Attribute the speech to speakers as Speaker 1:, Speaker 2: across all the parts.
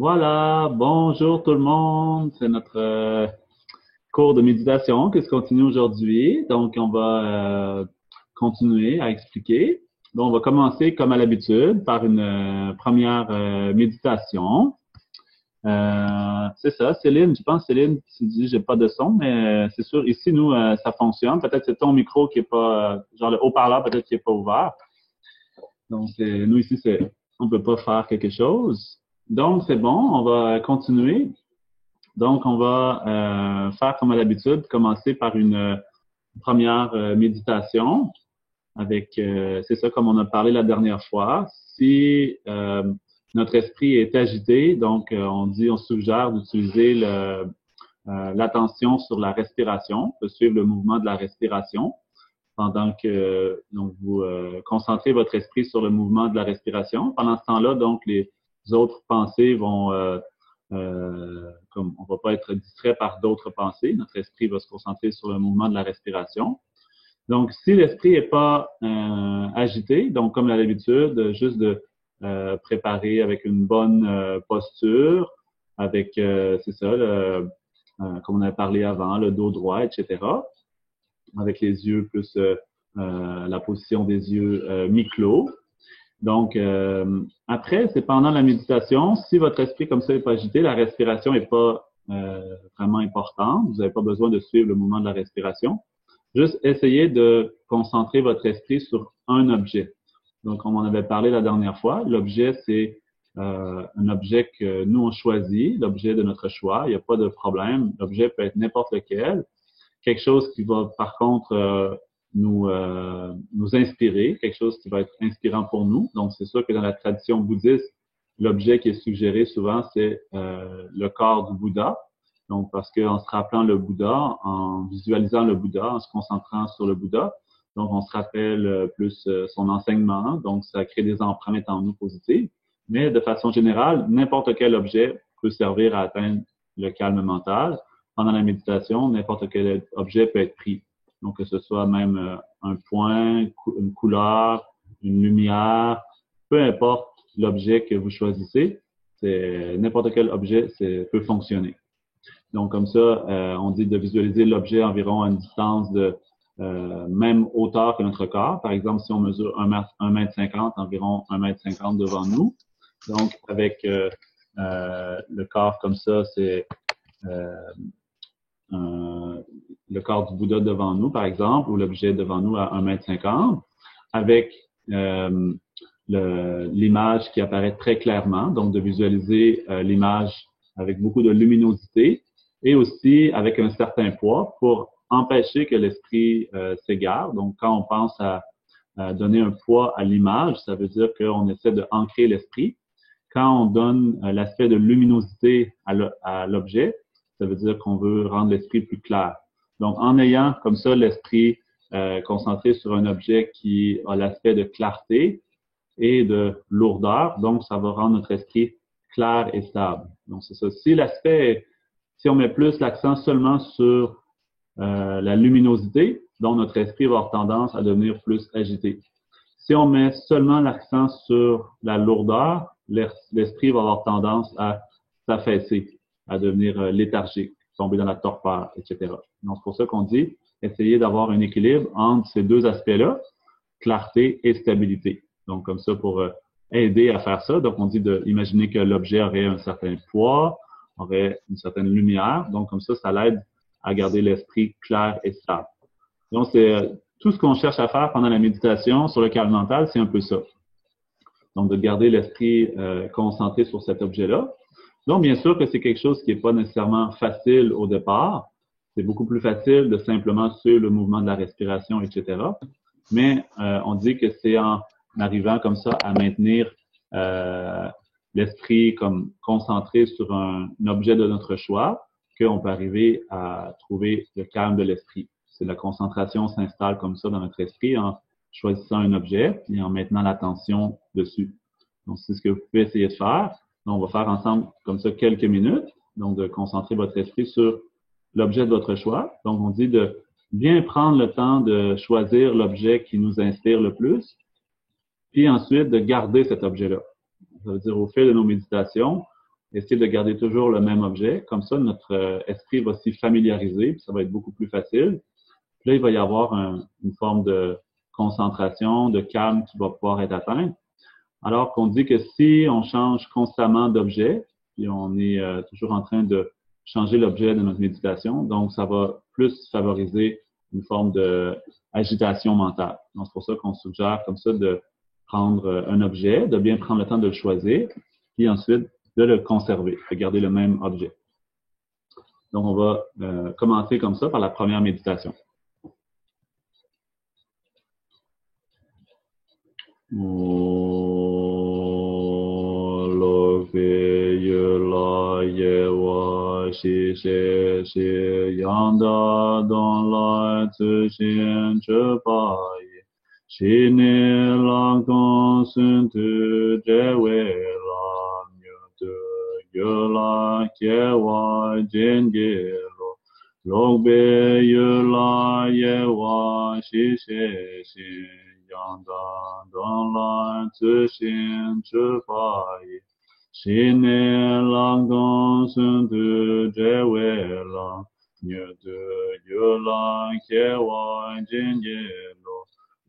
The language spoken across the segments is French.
Speaker 1: Voilà, bonjour tout le monde. C'est notre cours de méditation qui se continue aujourd'hui. Donc, on va continuer à expliquer. Donc, on va commencer comme à l'habitude par une première méditation. C'est ça, Céline. Je pense, Céline, tu dis j'ai pas de son, mais c'est sûr, ici, nous, ça fonctionne. Peut-être c'est ton micro qui est pas, genre le haut-parleur, peut-être qui est pas ouvert. Donc, nous ici, on peut pas faire quelque chose. Donc, c'est bon, on va continuer. Donc, on va faire comme à l'habitude, commencer par une première méditation avec, c'est ça comme on a parlé la dernière fois. Si notre esprit est agité, donc on suggère d'utiliser l'attention sur la respiration, de suivre le mouvement de la respiration pendant que donc vous concentrez votre esprit sur le mouvement de la respiration. Pendant ce temps-là, donc les autres pensées vont comme on va pas être distrait par d'autres pensées, notre esprit va se concentrer sur le mouvement de la respiration. Donc, si l'esprit est pas agité, donc comme à l'habitude, juste de préparer avec une bonne posture, avec c'est ça, comme on a parlé avant, le dos droit, etc. Avec les yeux plus la position des yeux mi-clos. Donc, après, c'est pendant la méditation, si votre esprit comme ça n'est pas agité, la respiration n'est pas vraiment importante, vous n'avez pas besoin de suivre le mouvement de la respiration. Juste essayez de concentrer votre esprit sur un objet. Donc, comme on avait parlé la dernière fois, l'objet, c'est un objet que nous, on choisit, l'objet de notre choix, il n'y a pas de problème. L'objet peut être n'importe lequel. Quelque chose qui va, par contre, nous inspirer, quelque chose qui va être inspirant pour nous. Donc, c'est sûr que dans la tradition bouddhiste, l'objet qui est suggéré souvent, c'est le corps du Bouddha. Donc, parce qu'en se rappelant le Bouddha, en visualisant le Bouddha, en se concentrant sur le Bouddha, donc on se rappelle plus son enseignement, donc ça crée des empreintes en nous positives. Mais de façon générale, n'importe quel objet peut servir à atteindre le calme mental. Pendant la méditation, n'importe quel objet peut être pris. Donc, que ce soit même un point, une couleur, une lumière, peu importe l'objet que vous choisissez, n'importe quel objet peut fonctionner. Donc, comme ça, on dit de visualiser l'objet environ à une distance de même hauteur que notre corps. Par exemple, si on mesure 1,50 m, environ 1,50 m devant nous. Donc, avec le corps comme ça, c'est le corps du Bouddha devant nous, par exemple, ou l'objet devant nous à 1,50 m, avec l'image qui apparaît très clairement, donc de visualiser l'image avec beaucoup de luminosité et aussi avec un certain poids pour empêcher que l'esprit s'égare. Donc, quand on pense à donner un poids à l'image, ça veut dire qu'on essaie de ancrer l'esprit. Quand on donne l'aspect de luminosité à l'objet, ça veut dire qu'on veut rendre l'esprit plus clair. Donc, en ayant comme ça l'esprit concentré sur un objet qui a l'aspect de clarté et de lourdeur, donc ça va rendre notre esprit clair et stable. Donc, c'est ça. Si on met plus l'accent seulement sur la luminosité, donc notre esprit va avoir tendance à devenir plus agité. Si on met seulement l'accent sur la lourdeur, l'esprit va avoir tendance à s'affaisser, à devenir léthargique, tomber dans la torpeur, etc. Donc, c'est pour ça qu'on dit essayer d'avoir un équilibre entre ces deux aspects-là, clarté et stabilité. Donc, comme ça, pour aider à faire ça, donc on dit d'imaginer que l'objet aurait un certain poids, aurait une certaine lumière. Donc, comme ça l'aide à garder l'esprit clair et stable. Donc, c'est tout ce qu'on cherche à faire pendant la méditation sur le calme mental, c'est un peu ça. Donc, de garder l'esprit concentré sur cet objet-là. Donc, bien sûr que c'est quelque chose qui n'est pas nécessairement facile au départ. C'est beaucoup plus facile de simplement suivre le mouvement de la respiration, etc. Mais on dit que c'est en arrivant comme ça à maintenir l'esprit comme concentré sur un objet de notre choix qu'on peut arriver à trouver le calme de l'esprit. C'est la concentration s'installe comme ça dans notre esprit en choisissant un objet et en maintenant l'attention dessus. Donc, c'est ce que vous pouvez essayer de faire. Donc, on va faire ensemble comme ça quelques minutes. Donc, de concentrer votre esprit sur l'objet de votre choix. Donc, on dit de bien prendre le temps de choisir l'objet qui nous inspire le plus, puis ensuite de garder cet objet-là. Ça veut dire au fil de nos méditations, essayer de garder toujours le même objet. Comme ça, notre esprit va s'y familiariser, puis ça va être beaucoup plus facile. Puis là, il va y avoir une forme de concentration, de calme qui va pouvoir être atteinte. Alors qu'on dit que si on change constamment d'objet, puis on est toujours en train de changer l'objet de notre méditation, donc ça va plus favoriser une forme de agitation mentale. Donc c'est pour ça qu'on suggère comme ça de prendre un objet, de bien prendre le temps de le choisir, puis ensuite de le conserver, de garder le même objet. Donc on va commencer comme ça par la première méditation. Lo ve yu la ye wa shi she shi yang da dong lai zi xin zhi ba yi shi ni lang gong sun tu zhe wei la miu de yu la ye wa jin ge lo lo ve yu la ye wa shi she shi yang da dong lai zi xin zhi ba yi shi ne lang gong sun tu zhe wei la miu de yu la ye wa jin ye lo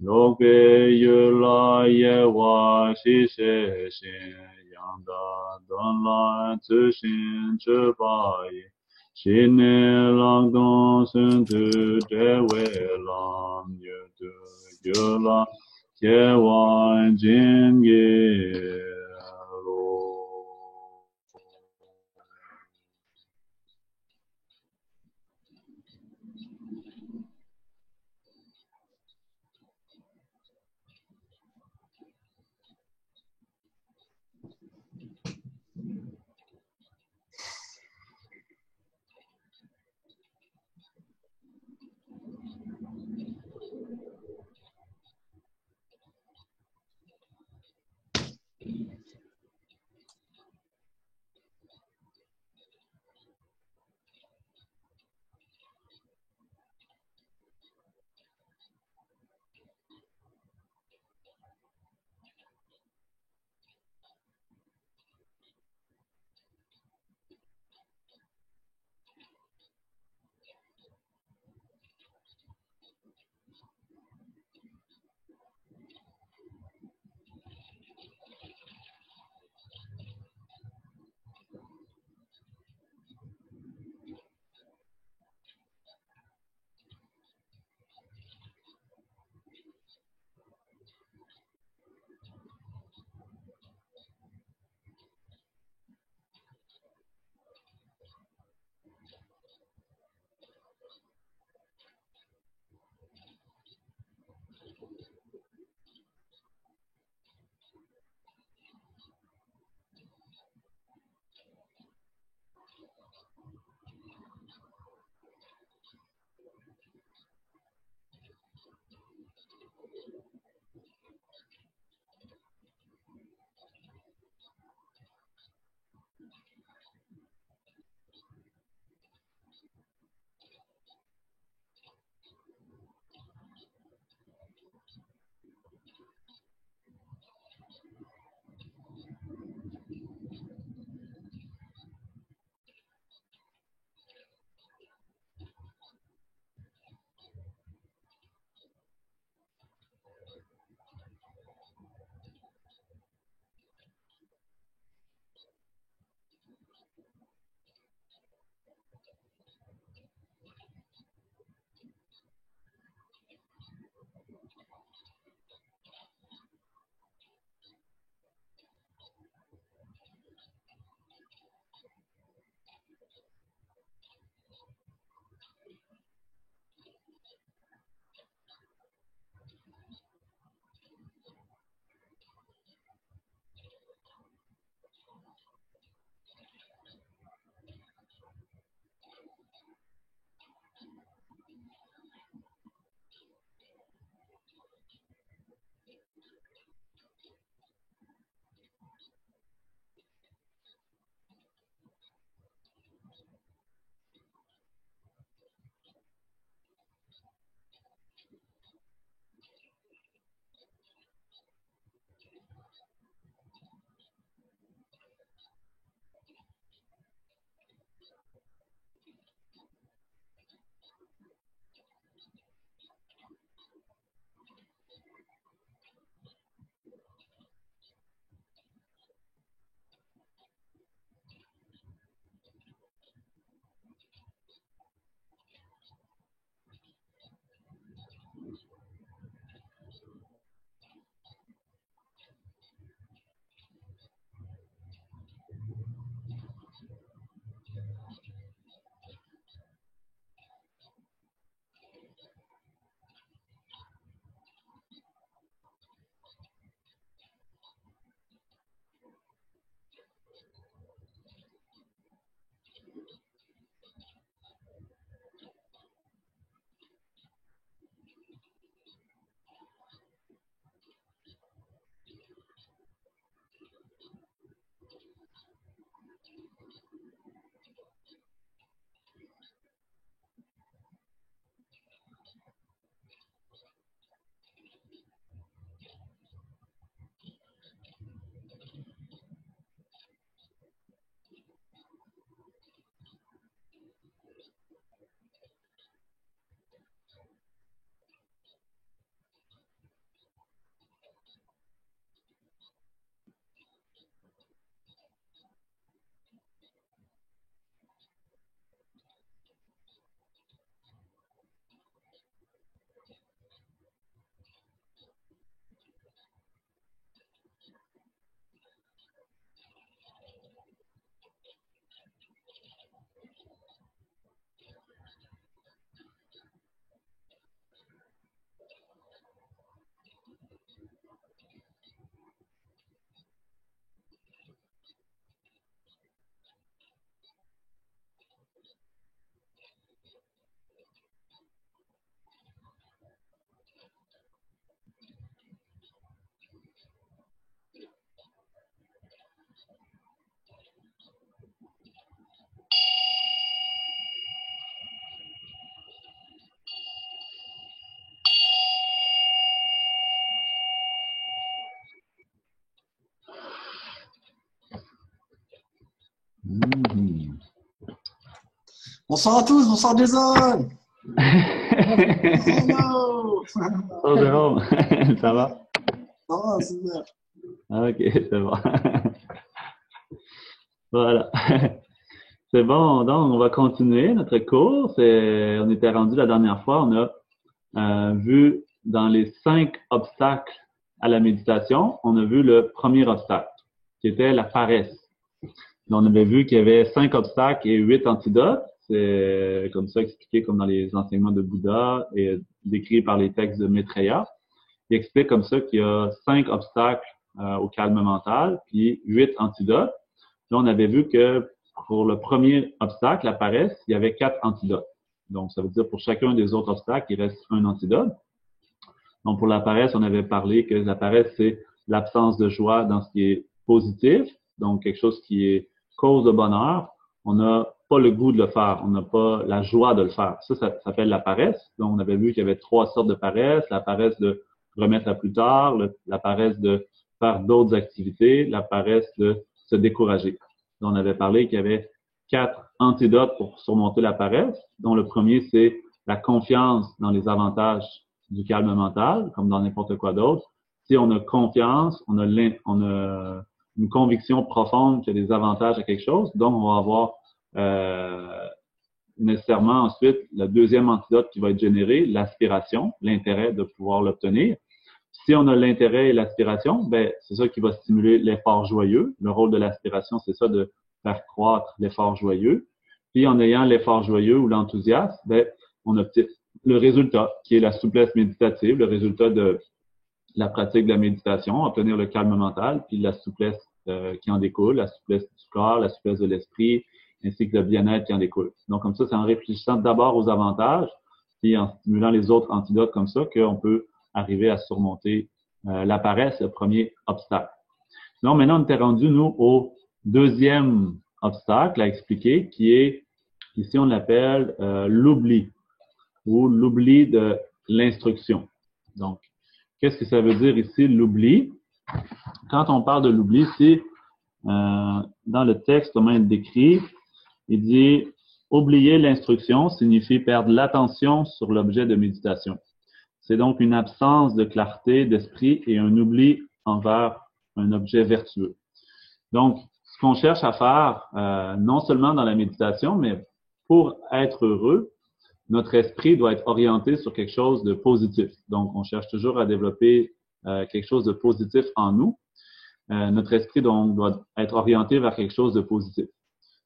Speaker 1: lo ge yu la ye wa shi she xin yang da dong lai zi xin zhi ba yi shi ne lang gong sun tu zhe wei la miu de yu la ye wa jin ye lo. Mhm.
Speaker 2: Bonsoir à tous, bonsoir Jason. Hello.
Speaker 1: Oh, Jérôme, ça va?
Speaker 2: Ça va, super.
Speaker 1: Ah, ok, c'est bon. Voilà. C'est bon, donc on va continuer notre cours. On était rendu la dernière fois, on a vu dans les 5 obstacles à la méditation, on a vu le premier obstacle, qui était la paresse. On avait vu qu'il y avait 5 obstacles et 8 antidotes. C'est comme ça expliqué comme dans les enseignements de Bouddha et décrit par les textes de Maitreya. Il explique comme ça qu'il y a 5 obstacles au calme mental, puis 8 antidotes. Là, on avait vu que pour le premier obstacle, la paresse, il y avait 4 antidotes. Donc, ça veut dire pour chacun des autres obstacles, il reste un antidote. Donc, pour la paresse, on avait parlé que la paresse, c'est l'absence de joie dans ce qui est positif, donc quelque chose qui est cause de bonheur. On n'a pas le goût de le faire, on n'a pas la joie de le faire. Ça s'appelle la paresse. Donc, on avait vu qu'il y avait 3 sortes de paresse. La paresse de remettre à plus tard, la paresse de faire d'autres activités, la paresse de se décourager. Donc, on avait parlé qu'il y avait 4 antidotes pour surmonter la paresse, dont le premier, c'est la confiance dans les avantages du calme mental, comme dans n'importe quoi d'autre. Si on a confiance, on a une conviction profonde qu'il y a des avantages à quelque chose, donc on va avoir nécessairement ensuite le deuxième antidote qui va être généré, l'aspiration, l'intérêt de pouvoir l'obtenir. Si on a l'intérêt et l'aspiration, ben c'est ça qui va stimuler l'effort joyeux. Le rôle de l'aspiration, c'est ça de faire croître l'effort joyeux. Puis en ayant l'effort joyeux ou l'enthousiasme, ben on obtient le résultat, qui est la souplesse méditative, le résultat de la pratique de la méditation, obtenir le calme mental, puis la souplesse qui en découle, la souplesse du corps, la souplesse de l'esprit, ainsi que le bien-être qui en découle. Donc, comme ça, c'est en réfléchissant d'abord aux avantages, puis en stimulant les autres antidotes comme ça, qu'on peut arriver à surmonter la paresse, le premier obstacle. Donc, maintenant, on était rendu, nous, au deuxième obstacle à expliquer, qui est, ici, on l'appelle l'oubli, ou l'oubli de l'instruction. Donc, qu'est-ce que ça veut dire ici, l'oubli? Quand on parle de l'oubli, c'est dans le texte, comment il décrit, il dit « Oublier l'instruction signifie perdre l'attention sur l'objet de méditation. C'est donc une absence de clarté d'esprit et un oubli envers un objet vertueux. » Donc, ce qu'on cherche à faire, non seulement dans la méditation, mais pour être heureux, notre esprit doit être orienté sur quelque chose de positif. Donc, on cherche toujours à développer quelque chose de positif en nous. Notre esprit donc doit être orienté vers quelque chose de positif.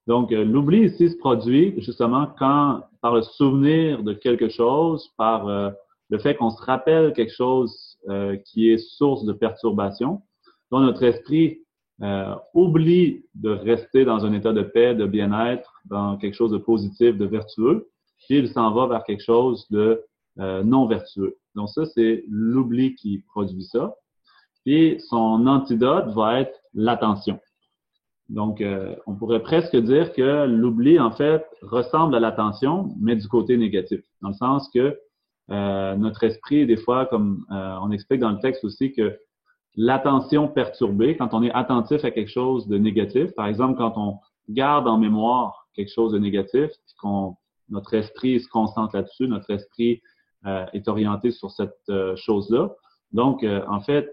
Speaker 1: Donc, l'oubli ici se produit justement quand, par le souvenir de quelque chose, par le fait qu'on se rappelle quelque chose qui est source de perturbation, dont notre esprit oublie de rester dans un état de paix, de bien-être, dans quelque chose de positif, de vertueux, puis il s'en va vers quelque chose de non vertueux. Donc ça, c'est l'oubli qui produit ça. Puis son antidote va être l'attention. Donc, on pourrait presque dire que l'oubli, en fait, ressemble à l'attention, mais du côté négatif. Dans le sens que notre esprit, des fois, comme on explique dans le texte aussi, que l'attention perturbée, quand on est attentif à quelque chose de négatif, par exemple, quand on garde en mémoire quelque chose de négatif, puis notre esprit se concentre là-dessus, notre esprit est orienté sur cette chose-là. Donc, en fait,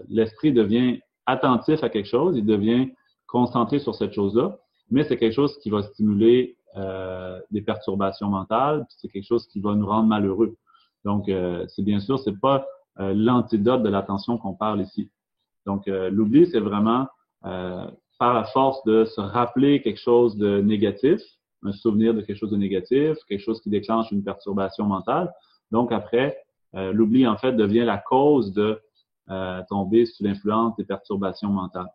Speaker 1: l'esprit devient attentif à quelque chose, il devient concentré sur cette chose-là, mais c'est quelque chose qui va stimuler des perturbations mentales, puis c'est quelque chose qui va nous rendre malheureux. Donc, c'est bien sûr, c'est pas l'antidote de l'attention qu'on parle ici. Donc, l'oubli, c'est vraiment par la force de se rappeler quelque chose de négatif, un souvenir de quelque chose de négatif, quelque chose qui déclenche une perturbation mentale. Donc, après, l'oubli, en fait, devient la cause de tomber sous l'influence des perturbations mentales.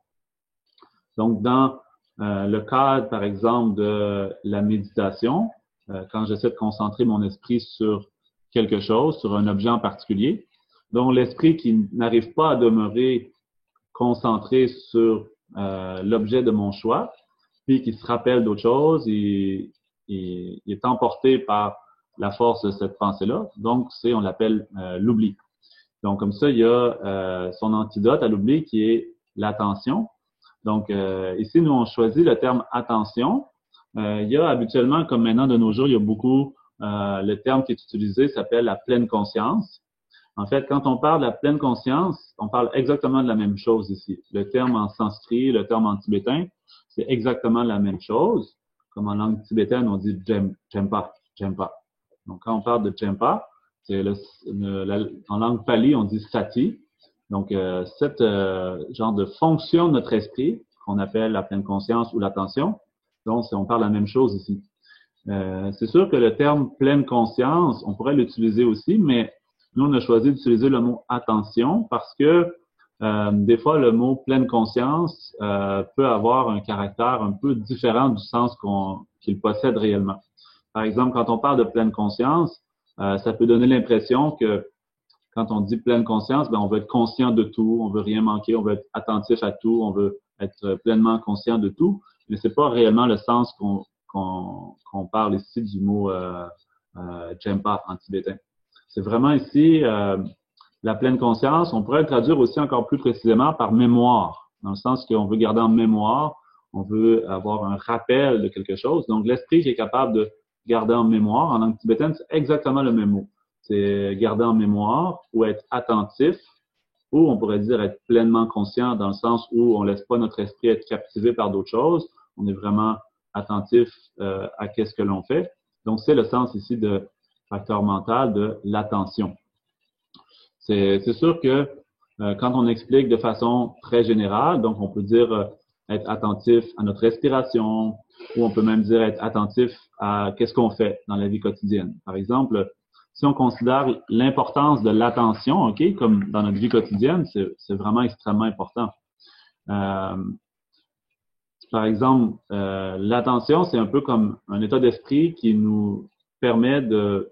Speaker 1: Donc, dans le cadre, par exemple, de la méditation, quand j'essaie de concentrer mon esprit sur quelque chose, sur un objet en particulier, donc l'esprit qui n'arrive pas à demeurer concentré sur l'objet de mon choix, puis qui se rappelle d'autres choses, il est emporté par la force de cette pensée-là. Donc, on l'appelle l'oubli. Donc, comme ça, il y a son antidote à l'oubli qui est l'attention. Donc, ici, nous, on choisit le terme attention. Il y a habituellement, comme maintenant de nos jours, il y a beaucoup, le terme qui est utilisé s'appelle la pleine conscience. En fait, quand on parle de la pleine conscience, on parle exactement de la même chose ici. Le terme en sanskrit, le terme en tibétain, c'est exactement la même chose. Comme en langue tibétaine, on dit Jempa, Jempa. Donc, quand on parle de Jempa, c'est en langue pali, on dit sati. Donc, cette genre de fonction de notre esprit, qu'on appelle la pleine conscience ou l'attention, donc on parle la même chose ici. C'est sûr que le terme pleine conscience, on pourrait l'utiliser aussi, mais nous, on a choisi d'utiliser le mot attention parce que des fois, le mot pleine conscience peut avoir un caractère un peu différent du sens qu'il possède réellement. Par exemple, quand on parle de pleine conscience, ça peut donner l'impression que quand on dit pleine conscience, ben, on veut être conscient de tout, on veut rien manquer, on veut être attentif à tout, on veut être pleinement conscient de tout, mais c'est pas réellement le sens qu'on parle ici du mot Jempa en tibétain. C'est vraiment ici la pleine conscience. On pourrait le traduire aussi encore plus précisément par mémoire, dans le sens qu'on veut garder en mémoire, on veut avoir un rappel de quelque chose. Donc, l'esprit qui est capable de garder en mémoire, en langue tibétaine, c'est exactement le même mot. C'est garder en mémoire ou être attentif, ou on pourrait dire être pleinement conscient dans le sens où on laisse pas notre esprit être captivé par d'autres choses. On est vraiment attentif à qu'est-ce que l'on fait. Donc, c'est le sens ici de facteur mental de l'attention. C'est sûr que quand on explique de façon très générale, donc on peut dire être attentif à notre respiration, ou on peut même dire être attentif à qu'est-ce qu'on fait dans la vie quotidienne. Par exemple, si on considère l'importance de l'attention, ok, comme dans notre vie quotidienne, c'est vraiment extrêmement important. Par exemple, l'attention, c'est un peu comme un état d'esprit qui nous permet de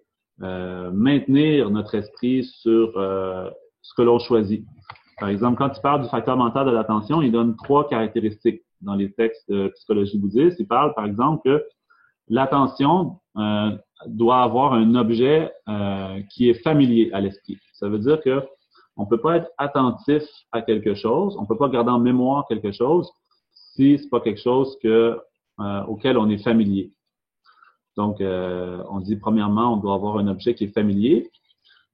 Speaker 1: maintenir notre esprit sur ce que l'on choisit. Par exemple, quand il parle du facteur mental de l'attention, il donne 3 caractéristiques dans les textes de psychologie bouddhiste. Il parle, par exemple, que l'attention doit avoir un objet qui est familier à l'esprit. Ça veut dire que on peut pas être attentif à quelque chose, on peut pas garder en mémoire quelque chose si c'est pas quelque chose auquel on est familier. Donc, on dit premièrement, on doit avoir un objet qui est familier.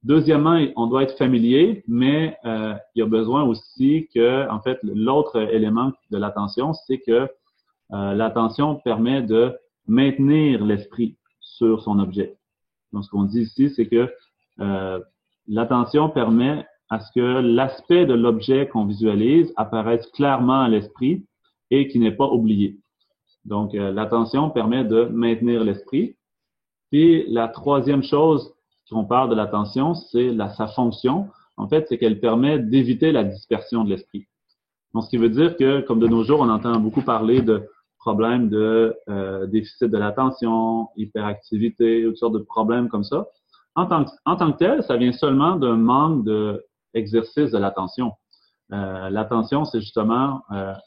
Speaker 1: Deuxièmement, on doit être familier, mais il y a besoin aussi que, en fait, l'autre élément de l'attention, c'est que l'attention permet de maintenir l'esprit sur son objet. Donc, ce qu'on dit ici, c'est que l'attention permet à ce que l'aspect de l'objet qu'on visualise apparaisse clairement à l'esprit et qui n'est pas oublié. Donc, l'attention permet de maintenir l'esprit. Puis, la troisième chose qu'on parle de l'attention, c'est sa fonction. En fait, c'est qu'elle permet d'éviter la dispersion de l'esprit. Donc, ce qui veut dire que, comme de nos jours, on entend beaucoup parler de problèmes de déficit de l'attention, hyperactivité, toutes sortes de problèmes comme ça. En tant que tel, ça vient seulement d'un manque d'exercice de l'attention. L'attention, c'est justement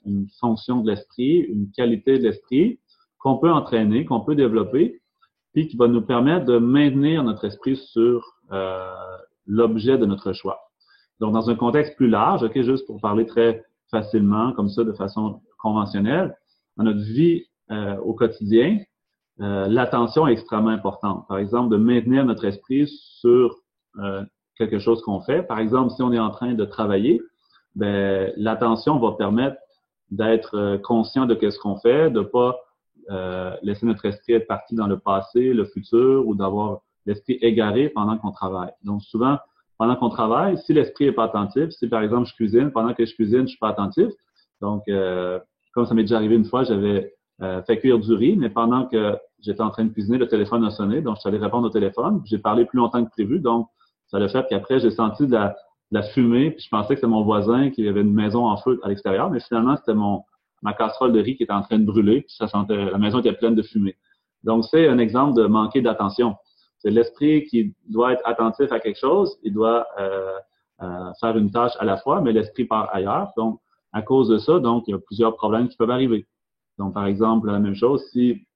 Speaker 1: une fonction de l'esprit, une qualité de l'esprit qu'on peut entraîner, qu'on peut développer, puis qui va nous permettre de maintenir notre esprit sur l'objet de notre choix. Donc, dans un contexte plus large, ok, juste pour parler très facilement, comme ça, de façon conventionnelle, dans notre vie au quotidien, l'attention est extrêmement importante. Par exemple, de maintenir notre esprit sur quelque chose qu'on fait. Par exemple, si on est en train de travailler, ben, l'attention va permettre d'être conscient de ce qu'on fait, de pas laisser notre esprit être parti dans le passé, le futur, ou d'avoir l'esprit égaré pendant qu'on travaille. Donc, souvent, pendant qu'on travaille, si l'esprit est pas attentif, si par exemple je cuisine, pendant que je cuisine, je suis pas attentif. Donc, comme ça m'est déjà arrivé une fois, j'avais fait cuire du riz, mais pendant que j'étais en train de cuisiner, le téléphone a sonné, donc je suis allé répondre au téléphone. J'ai parlé plus longtemps que prévu, donc ça a fait qu'après, j'ai senti de la fumée, puis je pensais que c'était mon voisin qui avait une maison en feu à l'extérieur, mais finalement, c'était ma casserole de riz qui était en train de brûler, puis la maison était pleine de fumée. Donc, c'est un exemple de manquer d'attention. C'est l'esprit qui doit être attentif à quelque chose, il doit faire une tâche à la fois, mais l'esprit part ailleurs. Donc, à cause de ça, donc, il y a plusieurs problèmes qui peuvent arriver. Donc, par exemple, la même chose, si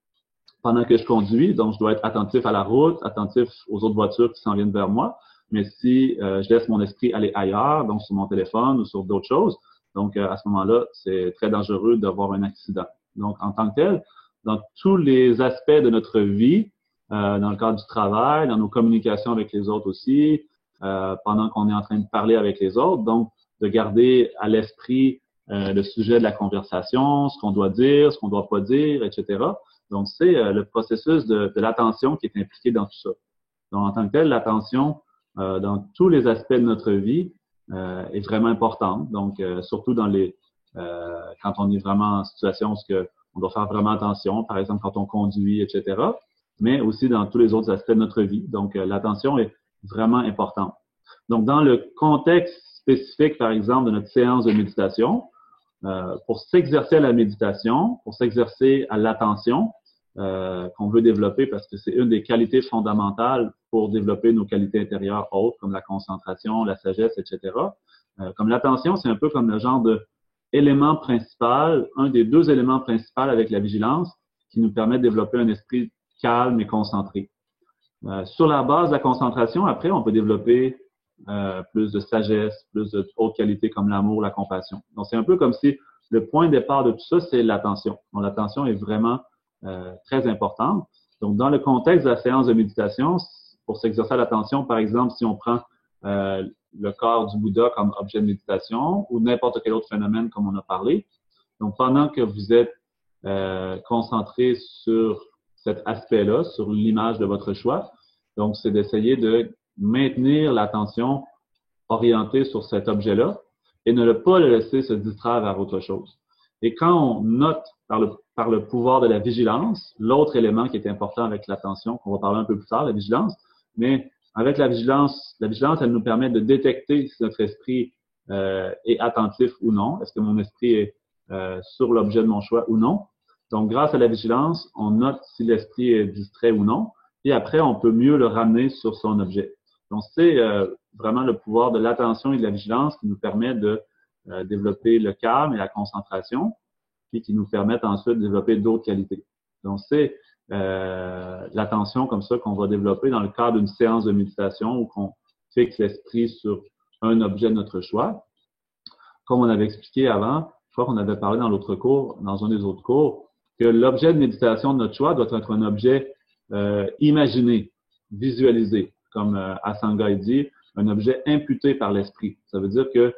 Speaker 1: pendant que je conduis, donc je dois être attentif à la route, attentif aux autres voitures qui s'en viennent vers moi, mais si je laisse mon esprit aller ailleurs, donc sur mon téléphone ou sur d'autres choses, Donc, à ce moment-là, c'est très dangereux d'avoir un accident. Donc, en tant que tel, dans tous les aspects de notre vie, dans le cadre du travail, dans nos communications avec les autres aussi, pendant qu'on est en train de parler avec les autres, donc de garder à l'esprit le sujet de la conversation, ce qu'on doit dire, ce qu'on ne doit pas dire, etc. Donc, c'est le processus de l'attention qui est impliqué dans tout ça. Donc, en tant que tel, l'attention dans tous les aspects de notre vie est vraiment importante. Donc, surtout dans quand on est vraiment en situation où on doit faire vraiment attention, par exemple quand on conduit, etc., mais aussi dans tous les autres aspects de notre vie. Donc, l'attention est vraiment importante. Donc, dans le contexte spécifique, par exemple, de notre séance de méditation, pour s'exercer à la méditation, pour s'exercer à l'attention qu'on veut développer parce que c'est une des qualités fondamentales pour développer nos qualités intérieures autres comme la concentration, la sagesse, etc. Comme l'attention, c'est un peu comme le genre d'élément principal, un des deux éléments principaux avec la vigilance qui nous permet de développer un esprit calme et concentré. Sur la base de la concentration, après, on peut développer plus de sagesse, plus d'autres qualités comme l'amour, la compassion. Donc, c'est un peu comme si le point de départ de tout ça, c'est l'attention. Donc, l'attention est vraiment très importante. Donc, dans le contexte de la séance de méditation, pour s'exercer à l'attention, par exemple, si on prend le corps du Bouddha comme objet de méditation ou n'importe quel autre phénomène comme on a parlé, donc pendant que vous êtes concentré sur cet aspect-là, sur l'image de votre choix, donc c'est d'essayer de maintenir l'attention orientée sur cet objet-là et ne pas le laisser se distraire vers autre chose. Et quand on note par le pouvoir de la vigilance, l'autre élément qui est important avec l'attention, qu'on va parler un peu plus tard, la vigilance, mais avec la vigilance, elle nous permet de détecter si notre esprit est attentif ou non. Est-ce que mon esprit est sur l'objet de mon choix ou non? Donc, grâce à la vigilance, on note si l'esprit est distrait ou non, et après, on peut mieux le ramener sur son objet. Donc, c'est vraiment le pouvoir de l'attention et de la vigilance qui nous permet de développer le calme et la concentration, puis qui nous permettent ensuite de développer d'autres qualités. Donc, c'est l'attention comme ça qu'on va développer dans le cadre d'une séance de méditation où qu'on fixe l'esprit sur un objet de notre choix. Comme on avait expliqué avant, je crois qu'on avait parlé dans l'autre cours, dans un des autres cours, que l'objet de méditation de notre choix doit être un objet imaginé, visualisé, comme Asanga dit, un objet imputé par l'esprit. Ça veut dire que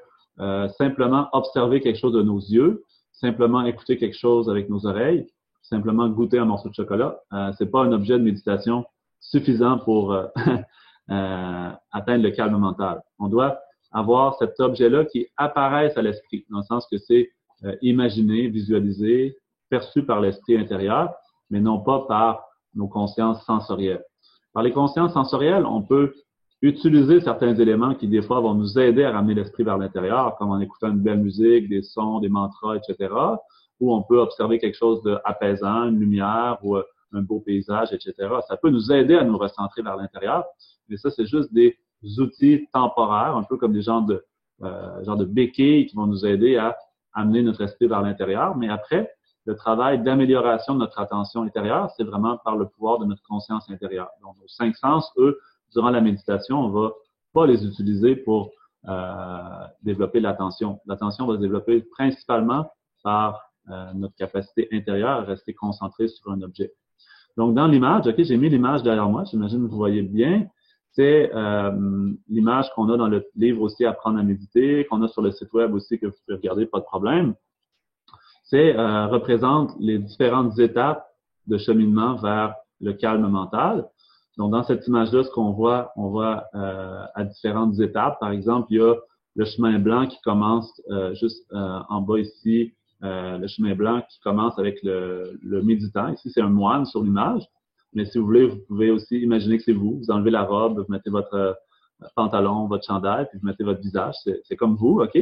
Speaker 1: simplement observer quelque chose de nos yeux, simplement écouter quelque chose avec nos oreilles, simplement goûter un morceau de chocolat, c'est pas un objet de méditation suffisant pour atteindre le calme mental. On doit avoir cet objet-là qui apparaisse à l'esprit, dans le sens que c'est imaginé, visualisé, perçu par l'esprit intérieur, mais non pas par nos consciences sensorielles. Par les consciences sensorielles, on peut utiliser certains éléments qui, des fois, vont nous aider à ramener l'esprit vers l'intérieur, comme en écoutant une belle musique, des sons, des mantras, etc., ou on peut observer quelque chose d'apaisant, une lumière ou un beau paysage, etc. Ça peut nous aider à nous recentrer vers l'intérieur, mais ça, c'est juste des outils temporaires, un peu comme des genres de béquilles qui vont nous aider à amener notre esprit vers l'intérieur. Mais après, le travail d'amélioration de notre attention intérieure, c'est vraiment par le pouvoir de notre conscience intérieure. Donc, nos 5 sens, eux, durant la méditation, on va pas les utiliser pour développer l'attention. L'attention va se développer principalement par notre capacité intérieure à rester concentré sur un objet. Donc, dans l'image, OK, j'ai mis l'image derrière moi, j'imagine que vous voyez bien. C'est l'image qu'on a dans le livre aussi Apprendre à méditer, qu'on a sur le site web aussi que vous pouvez regarder, pas de problème. C'est représente les différentes étapes de cheminement vers le calme mental. Donc, dans cette image-là, ce qu'on voit, on voit à différentes étapes. Par exemple, il y a le chemin blanc qui commence juste en bas ici, le chemin blanc qui commence avec le méditant. Ici, c'est un moine sur l'image. Mais si vous voulez, vous pouvez aussi imaginer que c'est vous. Vous enlevez la robe, vous mettez votre pantalon, votre chandail, puis vous mettez votre visage. C'est comme vous, OK?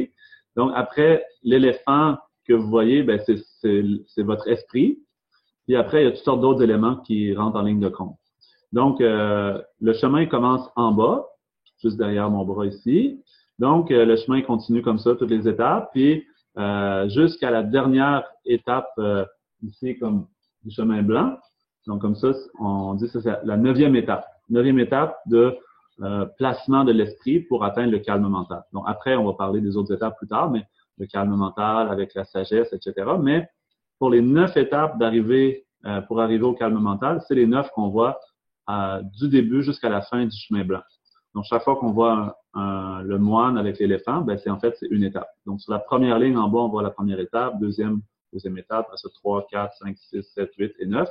Speaker 1: Donc, après, l'éléphant que vous voyez, ben c'est votre esprit. Puis après, il y a toutes sortes d'autres éléments qui rentrent en ligne de compte. Donc, le chemin commence en bas, juste derrière mon bras ici. Donc, le chemin continue comme ça, toutes les étapes. Puis, jusqu'à la dernière étape ici, comme du chemin blanc. Donc, comme ça, on dit que c'est la 9e étape. 9e étape de placement de l'esprit pour atteindre le calme mental. Donc, après, on va parler des autres étapes plus tard, mais le calme mental, avec la sagesse, etc. Mais pour les 9 étapes pour arriver au calme mental, c'est les 9 qu'on voit du début jusqu'à la fin du chemin blanc. Donc, chaque fois qu'on voit le moine avec l'éléphant, ben, c'est une étape. Donc, sur la première ligne en bas, on voit la première étape, deuxième étape, après ça, 3, 4, 5, 6, 7, 8 et 9.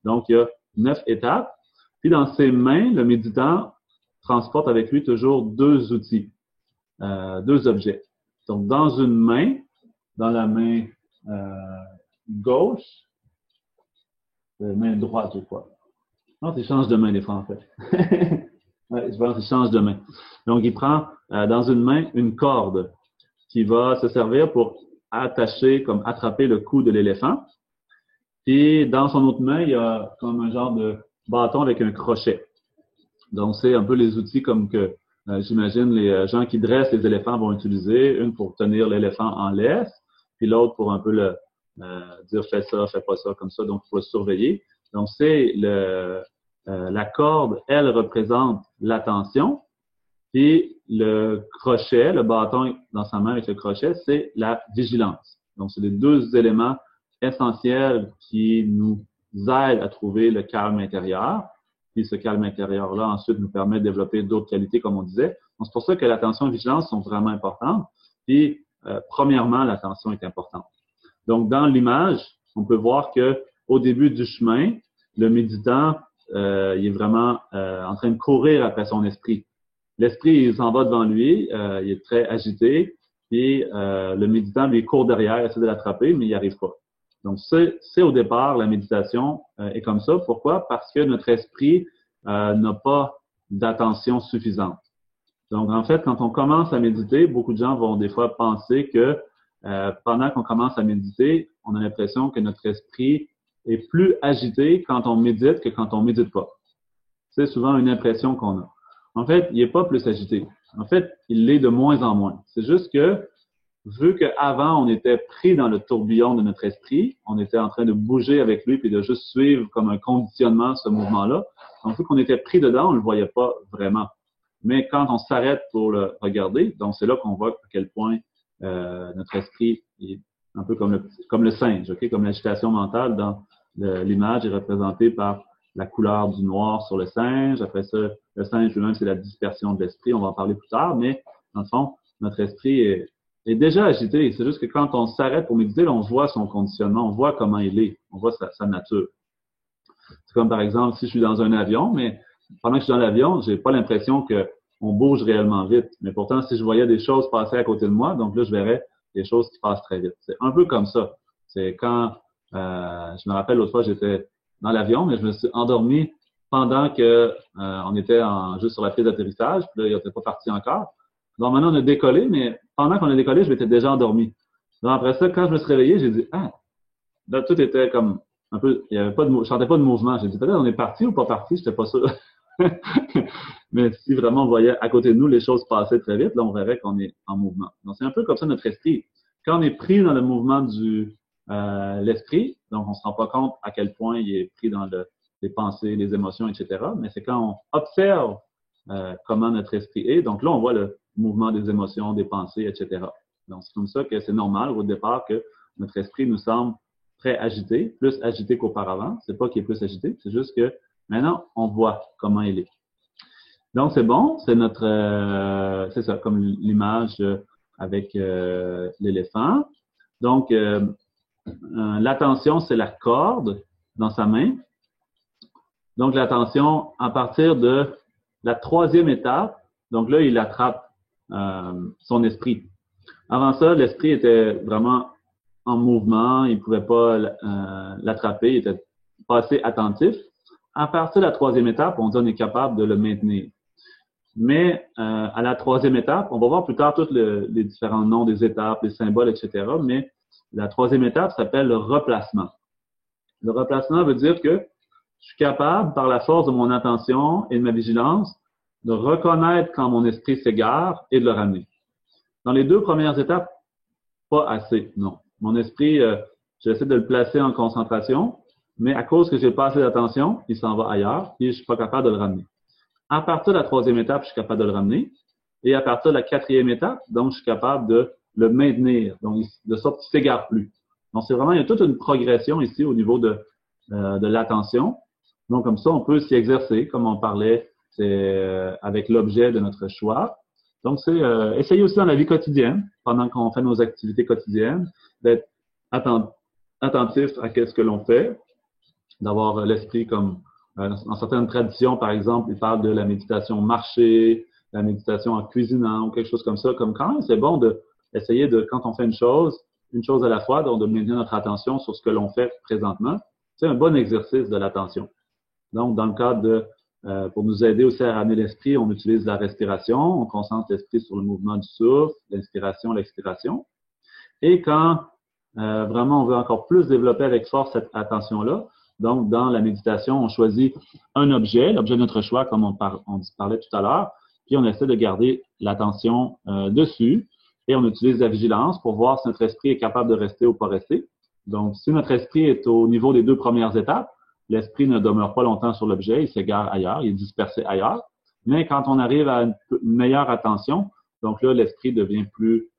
Speaker 1: Donc, il y a 9 étapes. Puis, dans ses mains, le méditant transporte avec lui toujours 2 outils, 2 objets. Donc, dans une main, dans la main gauche, main droite, je crois. Non, il change de main des fois, en fait. Ouais, je pense qu'il change de main. Donc, il prend dans une main une corde qui va se servir pour attraper le cou de l'éléphant. Puis, dans son autre main, il y a comme un genre de bâton avec un crochet. Donc, c'est un peu les outils comme que j'imagine les gens qui dressent les éléphants vont utiliser. Une pour tenir l'éléphant en laisse, puis l'autre pour un peu dire fais ça, fais pas ça, comme ça, donc pour le surveiller. Donc, c'est la corde, elle représente l'attention, puis le crochet, le bâton dans sa main avec le crochet, c'est la vigilance. Donc, c'est les 2 éléments essentiels qui nous aident à trouver le calme intérieur. Puis ce calme intérieur-là, ensuite, nous permet de développer d'autres qualités, comme on disait. Donc, c'est pour ça que l'attention et la vigilance sont vraiment importantes. Puis, premièrement, l'attention est importante. Donc, dans l'image, on peut voir que au début du chemin, le méditant, il est vraiment en train de courir après son esprit. L'esprit, il s'en va devant lui, il est très agité, puis le méditant, lui, court derrière, essaie de l'attraper, mais il n'y arrive pas. Donc, c'est au départ, la méditation est comme ça. Pourquoi? Parce que notre esprit n'a pas d'attention suffisante. Donc, en fait, quand on commence à méditer, beaucoup de gens vont des fois penser que pendant qu'on commence à méditer, on a l'impression que notre esprit est plus agité quand on médite que quand on médite pas. C'est souvent une impression qu'on a. En fait, il n'est pas plus agité. En fait, il l'est de moins en moins. C'est juste que, vu qu'avant, on était pris dans le tourbillon de notre esprit, on était en train de bouger avec lui puis de juste suivre comme un conditionnement ce mouvement-là. Donc, vu qu'on était pris dedans, on ne le voyait pas vraiment. Mais quand on s'arrête pour le regarder, donc c'est là qu'on voit à quel point notre esprit est un peu comme le singe, okay? Comme l'agitation mentale dans l'image est représentée par la couleur du noir sur le singe. Après ça, le singe lui-même, c'est la dispersion de l'esprit. On va en parler plus tard, mais dans le fond, notre esprit est déjà agité. C'est juste que quand on s'arrête pour méditer, là, on voit son conditionnement, on voit comment il est, on voit sa nature. C'est comme par exemple, si je suis dans un avion, mais pendant que je suis dans l'avion, j'ai pas l'impression qu'on bouge réellement vite. Mais pourtant, si je voyais des choses passer à côté de moi, donc là, je verrais des choses qui passent très vite. C'est un peu comme ça. C'est quand je me rappelle l'autre fois, j'étais dans l'avion, mais je me suis endormi pendant que on était juste sur la piste d'atterrissage, puis là, il n'était pas parti encore. Donc maintenant, on a décollé, mais pendant qu'on a décollé, je m'étais déjà endormi. Donc après ça, quand je me suis réveillé, j'ai dit là, tout était comme un peu, il y avait pas je sentais pas de mouvement. J'ai dit peut-être on est parti ou pas parti, j'étais pas sûr. Mais si vraiment on voyait à côté de nous les choses passer très vite, là, on verrait qu'on est en mouvement. Donc, c'est un peu comme ça notre esprit. Quand on est pris dans le mouvement l'esprit, donc on se rend pas compte à quel point il est pris dans les pensées, les émotions, etc. Mais c'est quand on observe comment notre esprit est, donc là, on voit le mouvement des émotions, des pensées, etc. Donc, c'est comme ça que c'est normal au départ que notre esprit nous semble très agité, plus agité qu'auparavant. C'est pas qu'il est plus agité, c'est juste que maintenant, on voit comment il est. Donc, c'est bon, c'est ça, comme l'image avec l'éléphant. Donc, l'attention, c'est la corde dans sa main. Donc, l'attention, à partir de la 3e étape, donc là, il attrape son esprit. Avant ça, l'esprit était vraiment en mouvement, il ne pouvait pas l'attraper, il était pas assez attentif. À partir de la 3e étape, on dit qu'on est capable de le maintenir. Mais à la 3e étape, on va voir plus tard tous les différents noms des étapes, les symboles, etc. Mais la 3e étape s'appelle le replacement. Le replacement veut dire que je suis capable, par la force de mon attention et de ma vigilance, de reconnaître quand mon esprit s'égare et de le ramener. Dans les 2 premières étapes, pas assez, non. Mon esprit, j'essaie de le placer en concentration, mais à cause que j'ai pas assez d'attention, il s'en va ailleurs et je suis pas capable de le ramener. À partir de la 3e étape, je suis capable de le ramener. Et à partir de la 4e étape, donc, je suis capable de le maintenir, donc de sorte qu'il ne s'égare plus. Donc, c'est vraiment, il y a toute une progression ici au niveau de l'attention. Donc, comme ça, on peut s'y exercer, comme on parlait, c'est avec l'objet de notre choix. Donc, c'est essayer aussi dans la vie quotidienne, pendant qu'on fait nos activités quotidiennes, d'être attentif à ce que l'on fait, d'avoir l'esprit comme dans certaines traditions, par exemple, ils parlent de la méditation marcher, la méditation en cuisinant ou quelque chose comme ça. Comme quand même, c'est bon d'essayer de, quand on fait une chose à la fois, donc de maintenir notre attention sur ce que l'on fait présentement. C'est un bon exercice de l'attention. Donc, dans le cadre de, pour nous aider aussi à ramener l'esprit, on utilise la respiration, on concentre l'esprit sur le mouvement du souffle, l'inspiration, l'expiration. Et quand vraiment on veut encore plus développer avec force cette attention-là, donc dans la méditation, on choisit un objet, l'objet de notre choix, comme on parlait tout à l'heure, puis on essaie de garder l'attention dessus et on utilise la vigilance pour voir si notre esprit est capable de rester ou pas rester. Donc, si notre esprit est au niveau des 2 premières étapes, l'esprit ne demeure pas longtemps sur l'objet, il s'égare ailleurs, il est dispersé ailleurs. Mais quand on arrive à une meilleure attention, donc là, l'esprit devient plus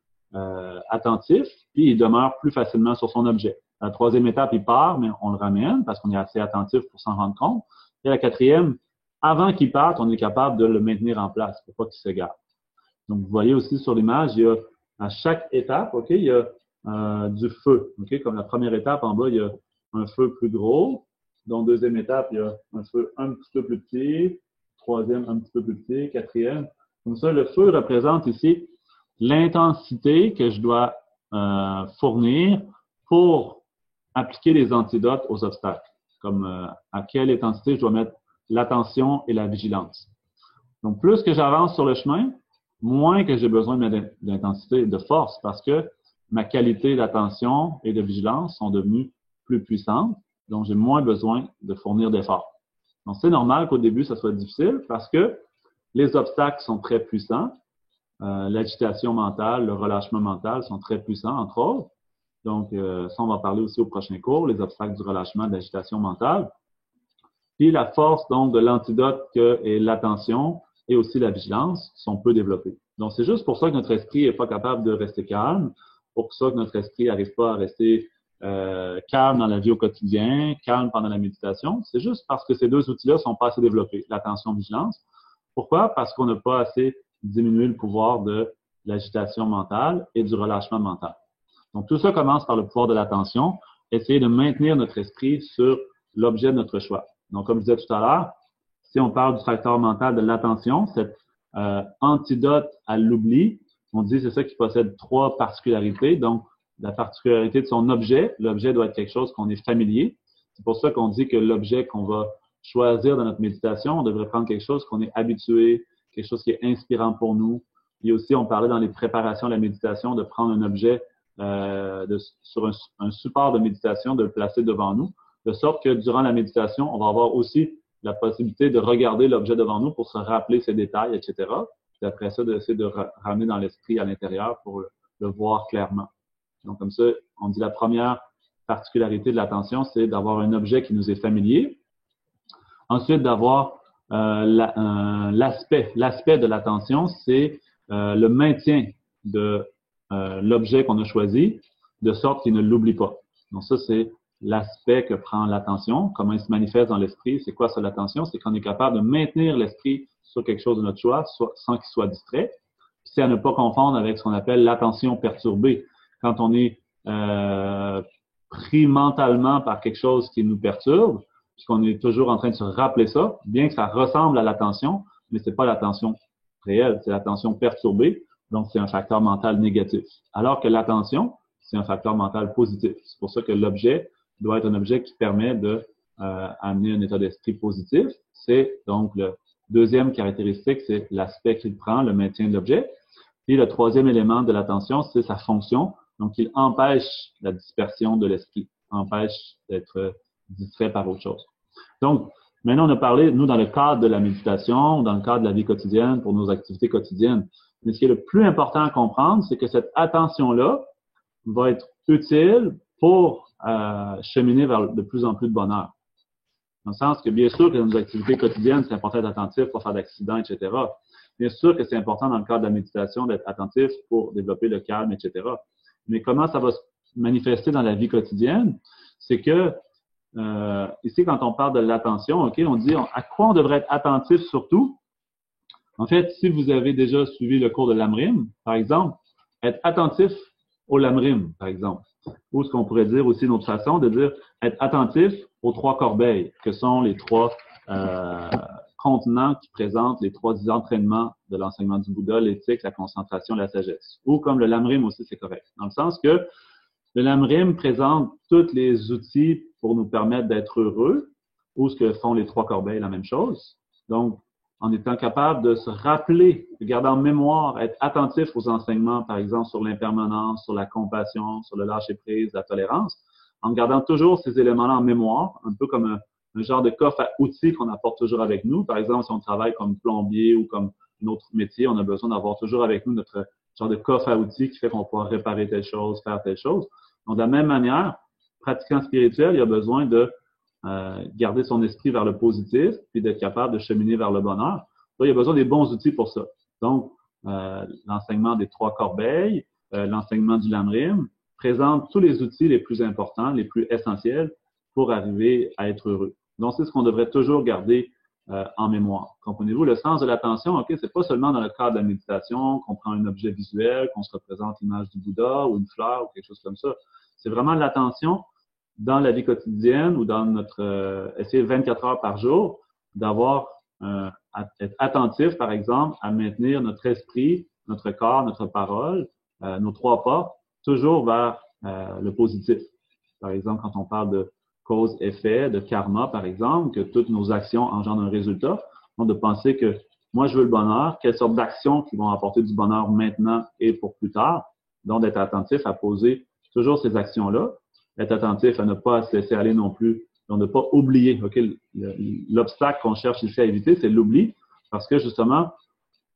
Speaker 1: attentif, puis il demeure plus facilement sur son objet. La 3e étape, il part, mais on le ramène parce qu'on est assez attentif pour s'en rendre compte. Et la 4e, avant qu'il parte, on est capable de le maintenir en place pour pas qu'il s'égare. Donc, vous voyez aussi sur l'image, il y a à chaque étape, OK, il y a du feu. OK, comme la première étape, en bas, il y a un feu plus gros. Dans la 2e étape, il y a un feu un petit peu plus petit. 3e, un petit peu plus petit. 4e. Comme ça, le feu représente ici l'intensité que je dois fournir pour appliquer les antidotes aux obstacles. Comme à quelle intensité je dois mettre l'attention et la vigilance. Donc, plus que j'avance sur le chemin, moins que j'ai besoin d'intensité et de force parce que ma qualité d'attention et de vigilance sont devenues plus puissantes. Donc, j'ai moins besoin de fournir d'efforts. Donc, c'est normal qu'au début, ça soit difficile parce que les obstacles sont très puissants. L'agitation mentale, le relâchement mental sont très puissants, entre autres. Donc, ça, on va parler aussi au prochain cours, les obstacles du relâchement, de l'agitation mentale. Puis, la force, donc, de l'antidote que est l'attention et aussi la vigilance sont peu développées. Donc, c'est juste pour ça que notre esprit n'est pas capable de rester calme, pour ça que notre esprit n'arrive pas à rester calme dans la vie au quotidien, calme pendant la méditation. C'est juste parce que ces 2 outils-là sont pas assez développés, l'attention et vigilance. Pourquoi? Parce qu'on n'a pas assez diminué le pouvoir de l'agitation mentale et du relâchement mental. Donc, tout ça commence par le pouvoir de l'attention, essayer de maintenir notre esprit sur l'objet de notre choix. Donc, comme je disais tout à l'heure, si on parle du facteur mental de l'attention, cet antidote à l'oubli, on dit c'est ça qui possède 3 particularités. Donc, la particularité de son objet, l'objet doit être quelque chose qu'on est familier. C'est pour ça qu'on dit que l'objet qu'on va choisir dans notre méditation, on devrait prendre quelque chose qu'on est habitué, quelque chose qui est inspirant pour nous. Et aussi, on parlait dans les préparations de la méditation de prendre un objet sur un support de méditation, de le placer devant nous, de sorte que durant la méditation, on va avoir aussi la possibilité de regarder l'objet devant nous pour se rappeler ses détails, etc. Et après ça, d'essayer de ramener dans l'esprit à l'intérieur pour le voir clairement. Donc, comme ça, on dit la première particularité de l'attention, c'est d'avoir un objet qui nous est familier. Ensuite, d'avoir l'aspect de l'attention, c'est le maintien de l'objet qu'on a choisi, de sorte qu'il ne l'oublie pas. Donc, ça, c'est l'aspect que prend l'attention, comment il se manifeste dans l'esprit. C'est quoi ça, l'attention? C'est qu'on est capable de maintenir l'esprit sur quelque chose de notre choix, sans qu'il soit distrait. Puis, c'est à ne pas confondre avec ce qu'on appelle l'attention perturbée. Quand on est pris mentalement par quelque chose qui nous perturbe, puisqu'on est toujours en train de se rappeler ça, bien que ça ressemble à l'attention, mais c'est pas l'attention réelle, c'est l'attention perturbée, donc c'est un facteur mental négatif. Alors que l'attention, c'est un facteur mental positif. C'est pour ça que l'objet doit être un objet qui permet de amener un état d'esprit positif. C'est donc le 2e caractéristique, c'est l'aspect qu'il prend, le maintien de l'objet. Puis le 3e élément de l'attention, c'est sa fonction. Donc, il empêche la dispersion de l'esprit, empêche d'être distrait par autre chose. Donc, maintenant, on a parlé, nous, dans le cadre de la méditation, dans le cadre de la vie quotidienne, pour nos activités quotidiennes. Mais ce qui est le plus important à comprendre, c'est que cette attention-là va être utile pour cheminer vers de plus en plus de bonheur. Dans le sens que, bien sûr, que dans nos activités quotidiennes, c'est important d'être attentif, pas faire d'accidents, etc. Bien sûr que c'est important dans le cadre de la méditation d'être attentif pour développer le calme, etc. Mais comment ça va se manifester dans la vie quotidienne? C'est que ici, quand on parle de l'attention, OK, on dit à quoi on devrait être attentif surtout. En fait, si vous avez déjà suivi le cours de l'AMRIM, par exemple, être attentif au LAMRIM, par exemple. Ou ce qu'on pourrait dire aussi une autre façon de dire être attentif aux 3 corbeilles, que sont les 3 contenants qui présentent les 3 entraînements de l'enseignement du Bouddha, l'éthique, la concentration, la sagesse. Ou comme le LAMRIM aussi, c'est correct. Dans le sens que le LAMRIM présente tous les outils pour nous permettre d'être heureux, ou ce que font les 3 corbeilles, la même chose. Donc, en étant capable de se rappeler, de garder en mémoire, être attentif aux enseignements, par exemple, sur l'impermanence, sur la compassion, sur le lâcher-prise, la tolérance, en gardant toujours ces éléments-là en mémoire, un peu comme un genre de coffre à outils qu'on apporte toujours avec nous. Par exemple, si on travaille comme plombier ou comme un autre métier, on a besoin d'avoir toujours avec nous notre genre de coffre à outils qui fait qu'on pourra réparer telle chose, faire telle chose. Donc, de la même manière, pratiquant spirituel, il y a besoin de garder son esprit vers le positif, puis d'être capable de cheminer vers le bonheur. Là, il y a besoin des bons outils pour ça. Donc, l'enseignement des 3 corbeilles, l'enseignement du LAMRIM présente tous les outils les plus importants, les plus essentiels pour arriver à être heureux. Donc, c'est ce qu'on devrait toujours garder en mémoire. Comprenez-vous, le sens de l'attention, OK, c'est pas seulement dans le cadre de la méditation qu'on prend un objet visuel, qu'on se représente l'image du Bouddha ou une fleur ou quelque chose comme ça. C'est vraiment l'attention dans la vie quotidienne ou dans notre essayer 24 heures par jour d'avoir être attentif, par exemple, à maintenir notre esprit, notre corps, notre parole, nos 3 pas, toujours vers le positif. Par exemple, quand on parle de cause-effet, de karma, par exemple, que toutes nos actions engendrent un résultat, donc de penser que moi, je veux le bonheur, quelles sortes d'actions qui vont apporter du bonheur maintenant et pour plus tard, donc d'être attentif à poser toujours ces actions-là, être attentif à ne pas se laisser aller non plus, donc de ne pas oublier. Okay? L'obstacle qu'on cherche ici à éviter, c'est l'oubli, parce que justement,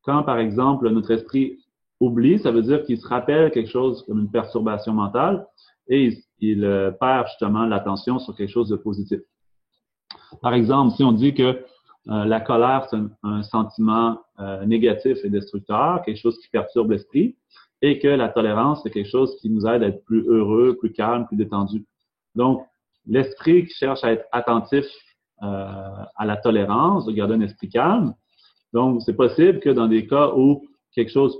Speaker 1: quand par exemple notre esprit oublie, ça veut dire qu'il se rappelle quelque chose comme une perturbation mentale et il perd justement l'attention sur quelque chose de positif. Par exemple, si on dit que la colère, c'est un sentiment négatif et destructeur, quelque chose qui perturbe l'esprit, et que la tolérance, c'est quelque chose qui nous aide à être plus heureux, plus calme, plus détendu. Donc, l'esprit qui cherche à être attentif à la tolérance, de garder un esprit calme. Donc, c'est possible que dans des cas où quelque chose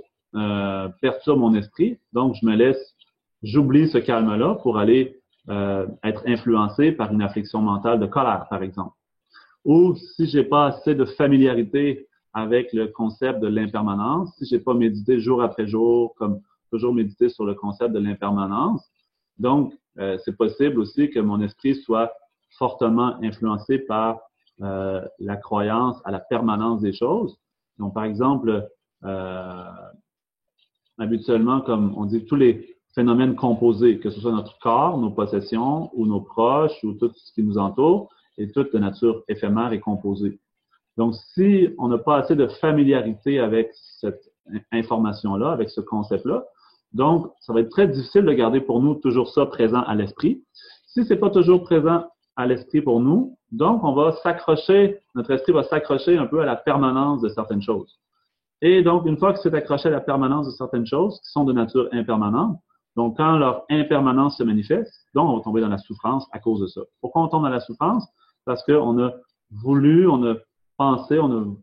Speaker 1: perturbe mon esprit, donc j'oublie ce calme-là pour aller être influencé par une affliction mentale de colère, par exemple. Ou si j'ai pas assez de familiarité avec le concept de l'impermanence, si j'ai pas médité jour après jour, comme toujours méditer sur le concept de l'impermanence, donc c'est possible aussi que mon esprit soit fortement influencé par la croyance à la permanence des choses. Donc, par exemple, habituellement, comme on dit, tous les phénomènes composés, que ce soit notre corps, nos possessions ou nos proches ou tout ce qui nous entoure, est toute de nature éphémère et composée. Donc, si on n'a pas assez de familiarité avec cette information-là, avec ce concept-là, donc, ça va être très difficile de garder pour nous toujours ça présent à l'esprit. Si c'est pas toujours présent à l'esprit pour nous, donc on va s'accrocher, notre esprit va s'accrocher un peu à la permanence de certaines choses. Et donc, une fois que c'est accroché à la permanence de certaines choses qui sont de nature impermanente, donc quand leur impermanence se manifeste, donc on va tomber dans la souffrance à cause de ça. Pourquoi on tombe dans la souffrance? Parce qu'on a voulu, on a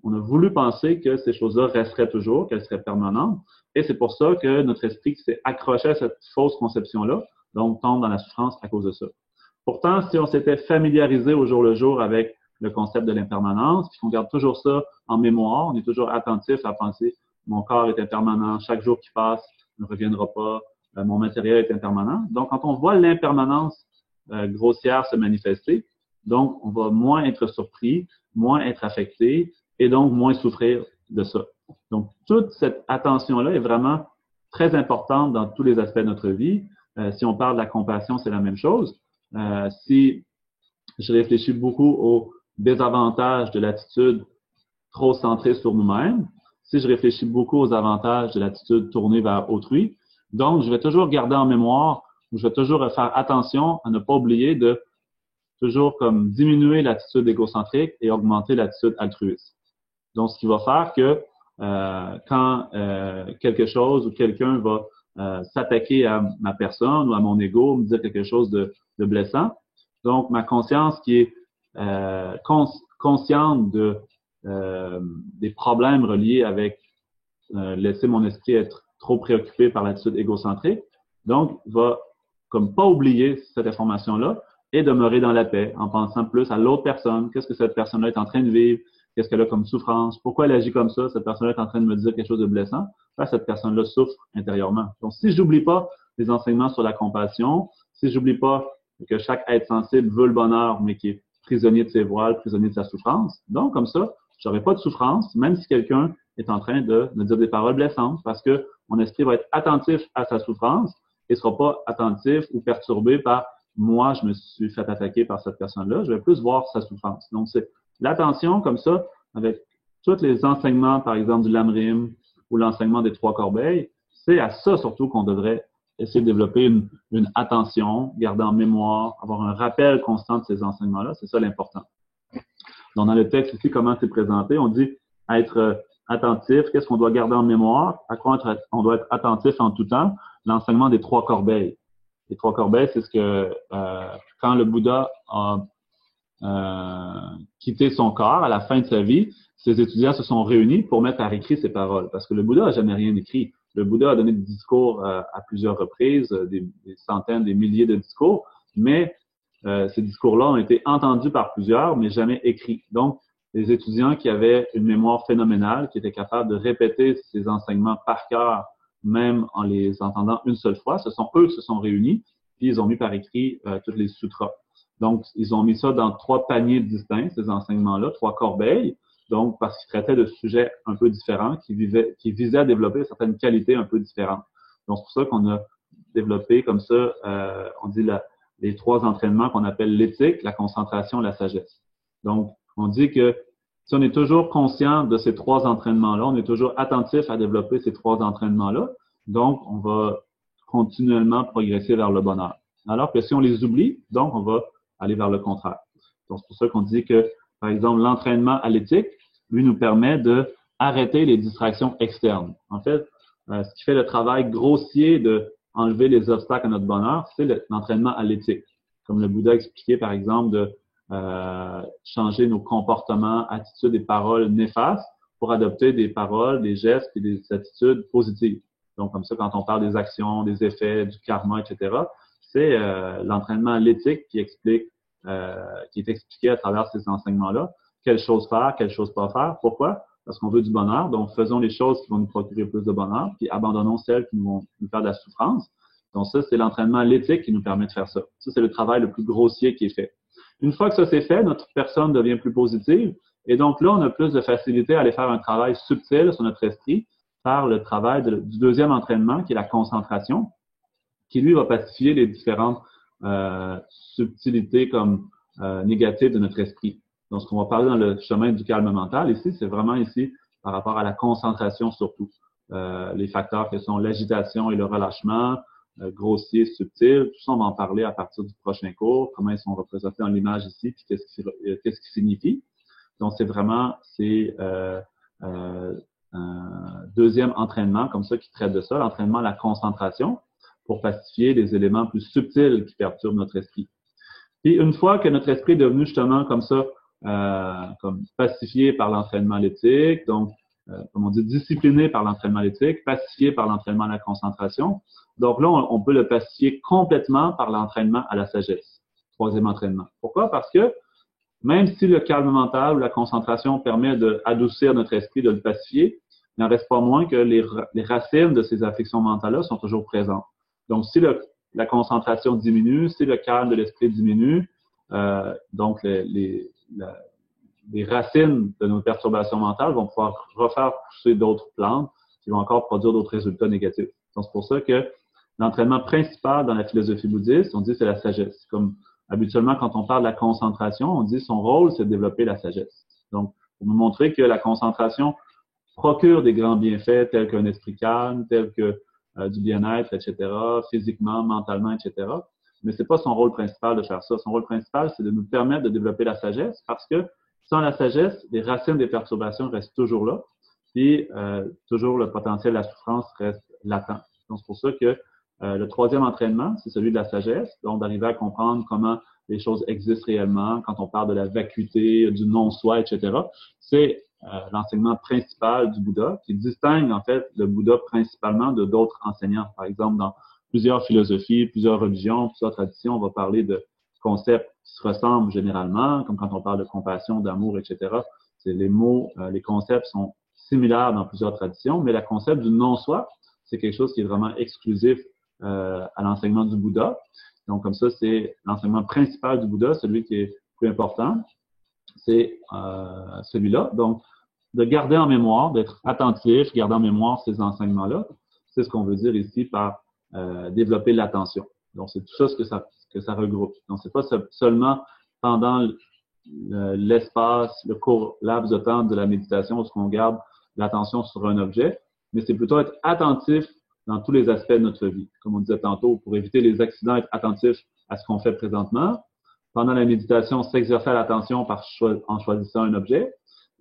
Speaker 1: voulu penser que ces choses-là resteraient toujours, qu'elles seraient permanentes. Et c'est pour ça que notre esprit s'est accroché à cette fausse conception-là, donc tombe dans la souffrance à cause de ça. Pourtant, si on s'était familiarisé au jour le jour avec le concept de l'impermanence, puis qu'on garde toujours ça en mémoire, on est toujours attentif à penser mon corps est impermanent, chaque jour qui passe ne reviendra pas, mon matériel est impermanent. Donc, quand on voit l'impermanence grossière se manifester, donc on va moins être surpris, moins être affecté et donc moins souffrir de ça. Donc, toute cette attention-là est vraiment très importante dans tous les aspects de notre vie. Si on parle de la compassion, c'est la même chose. Si je réfléchis beaucoup aux désavantages de l'attitude trop centrée sur nous-mêmes, si je réfléchis beaucoup aux avantages de l'attitude tournée vers autrui, donc je vais toujours garder en mémoire, je vais toujours faire attention à ne pas oublier de toujours comme diminuer l'attitude égocentrique et augmenter l'attitude altruiste. Donc, ce qui va faire que quand quelque chose ou quelqu'un va s'attaquer à ma personne ou à mon ego, me dire quelque chose de blessant. Donc, ma conscience qui est consciente des problèmes reliés avec laisser mon esprit être trop préoccupé par l'attitude égocentrique, donc va comme pas oublier cette information-là et demeurer dans la paix en pensant plus à l'autre personne, qu'est-ce que cette personne-là est en train de vivre, qu'est-ce qu'elle a comme souffrance, pourquoi elle agit comme ça, cette personne-là est en train de me dire quelque chose de blessant, cette personne-là souffre intérieurement. Donc, si j'oublie pas les enseignements sur la compassion, si j'oublie pas que chaque être sensible veut le bonheur, mais qui est prisonnier de ses voiles, prisonnier de sa souffrance, donc comme ça, j'aurai pas de souffrance, même si quelqu'un est en train de me dire des paroles blessantes, parce que mon esprit va être attentif à sa souffrance et sera pas attentif ou perturbé par moi, je me suis fait attaquer par cette personne-là. Je vais plus voir sa souffrance. Donc, c'est l'attention comme ça, avec tous les enseignements, par exemple, du Lamrim ou l'enseignement des trois corbeilles, c'est à ça surtout qu'on devrait essayer de développer une attention, garder en mémoire, avoir un rappel constant de ces enseignements-là. C'est ça l'important. Donc, dans le texte ici, comment c'est présenté, on dit être attentif, qu'est-ce qu'on doit garder en mémoire, à quoi on doit être attentif en tout temps, l'enseignement des trois corbeilles. Les trois corbeilles, c'est ce que quand le Bouddha a quitté son corps à la fin de sa vie, ses étudiants se sont réunis pour mettre à écrit ses paroles, parce que le Bouddha n'a jamais rien écrit. Le Bouddha a donné des discours à plusieurs reprises, des centaines, des milliers de discours, mais ces discours-là ont été entendus par plusieurs, mais jamais écrits. Donc, les étudiants qui avaient une mémoire phénoménale, qui étaient capables de répéter ces enseignements par cœur, même en les entendant une seule fois, ce sont eux qui se sont réunis, puis ils ont mis par écrit tous les sutras. Donc, ils ont mis ça dans trois paniers distincts, ces enseignements-là, trois corbeilles, donc parce qu'ils traitaient de sujets un peu différents, qui visaient à développer certaines qualités un peu différentes. Donc, c'est pour ça qu'on a développé comme ça, on dit les trois entraînements qu'on appelle l'éthique, la concentration, la sagesse. Donc, on dit que si on est toujours conscient de ces trois entraînements-là, on est toujours attentif à développer ces trois entraînements-là, donc on va continuellement progresser vers le bonheur. Alors que si on les oublie, donc on va aller vers le contraire. Donc, c'est pour ça qu'on dit que, par exemple, l'entraînement à l'éthique, lui, nous permet de arrêter les distractions externes. En fait, ce qui fait le travail grossier de enlever les obstacles à notre bonheur, c'est l'entraînement à l'éthique. Comme le Bouddha expliquait, par exemple, de changer nos comportements, attitudes et paroles néfastes pour adopter des paroles, des gestes et des attitudes positives. Donc, comme ça, quand on parle des actions, des effets, du karma, etc., c'est l'entraînement à l'éthique qui explique, qui est expliqué à travers ces enseignements-là. Quelles choses faire, quelles choses pas faire. Pourquoi? Parce qu'on veut du bonheur. Donc, faisons les choses qui vont nous procurer plus de bonheur, puis abandonnons celles qui vont nous faire de la souffrance. Donc, ça, c'est l'entraînement à l'éthique qui nous permet de faire ça. Ça, c'est le travail le plus grossier qui est fait. Une fois que ça c'est fait, notre personne devient plus positive. Et donc là, on a plus de facilité à aller faire un travail subtil sur notre esprit par le travail du deuxième entraînement, qui est la concentration, qui lui va pacifier les différentes subtilités comme négatives de notre esprit. Donc, ce qu'on va parler dans le chemin du calme mental ici, c'est vraiment ici par rapport à la concentration surtout. Les facteurs qui sont l'agitation et le relâchement, grossier, subtil, tout ça, on va en parler à partir du prochain cours, comment ils sont représentés dans l'image ici, puis qu'est-ce qui signifie. Donc, c'est vraiment un deuxième entraînement comme ça qui traite de ça, l'entraînement à la concentration pour pacifier les éléments plus subtils qui perturbent notre esprit. Puis, une fois que notre esprit est devenu justement comme ça, comme pacifié par l'entraînement à l'éthique, donc, comme on dit, discipliné par l'entraînement à l'éthique, pacifié par l'entraînement à la concentration. Donc là, on peut le pacifier complètement par l'entraînement à la sagesse. Troisième entraînement. Pourquoi? Parce que même si le calme mental ou la concentration permet d'adoucir notre esprit, de le pacifier, il n'en reste pas moins que les racines de ces affections mentales-là sont toujours présentes. Donc, si la concentration diminue, si le calme de l'esprit diminue, donc les racines de nos perturbations mentales vont pouvoir refaire pousser d'autres plantes qui vont encore produire d'autres résultats négatifs. Donc, c'est pour ça que l'entraînement principal dans la philosophie bouddhiste, on dit c'est la sagesse. Comme habituellement, quand on parle de la concentration, on dit son rôle, c'est de développer la sagesse. Donc, pour nous montrer que la concentration procure des grands bienfaits tels qu'un esprit calme, tels que du bien-être, etc., physiquement, mentalement, etc. Mais c'est pas son rôle principal de faire ça. Son rôle principal, c'est de nous permettre de développer la sagesse parce que sans la sagesse, les racines des perturbations restent toujours là. puis toujours le potentiel de la souffrance reste latent. Donc, c'est pour ça que le troisième entraînement, c'est celui de la sagesse, donc d'arriver à comprendre comment les choses existent réellement, quand on parle de la vacuité, du non-soi, etc. C'est l'enseignement principal du Bouddha, qui distingue en fait le Bouddha principalement de d'autres enseignants. Par exemple, dans plusieurs philosophies, plusieurs religions, plusieurs traditions, on va parler de concepts qui se ressemblent généralement, comme quand on parle de compassion, d'amour, etc. C'est les mots, les concepts sont similaires dans plusieurs traditions, mais le concept du non-soi, c'est quelque chose qui est vraiment exclusif à l'enseignement du Bouddha. Donc, comme ça, c'est l'enseignement principal du Bouddha, celui qui est plus important, c'est celui-là. Donc, de garder en mémoire, d'être attentif, garder en mémoire ces enseignements-là, c'est ce qu'on veut dire ici par développer l'attention. Donc, c'est tout ça ce que ça regroupe. Donc, c'est pas seulement pendant l'espace, le court laps de temps de la méditation où on garde l'attention sur un objet, mais c'est plutôt être attentif dans tous les aspects de notre vie. Comme on disait tantôt, pour éviter les accidents, être attentif à ce qu'on fait présentement. Pendant la méditation, s'exercer à l'attention en choisissant un objet.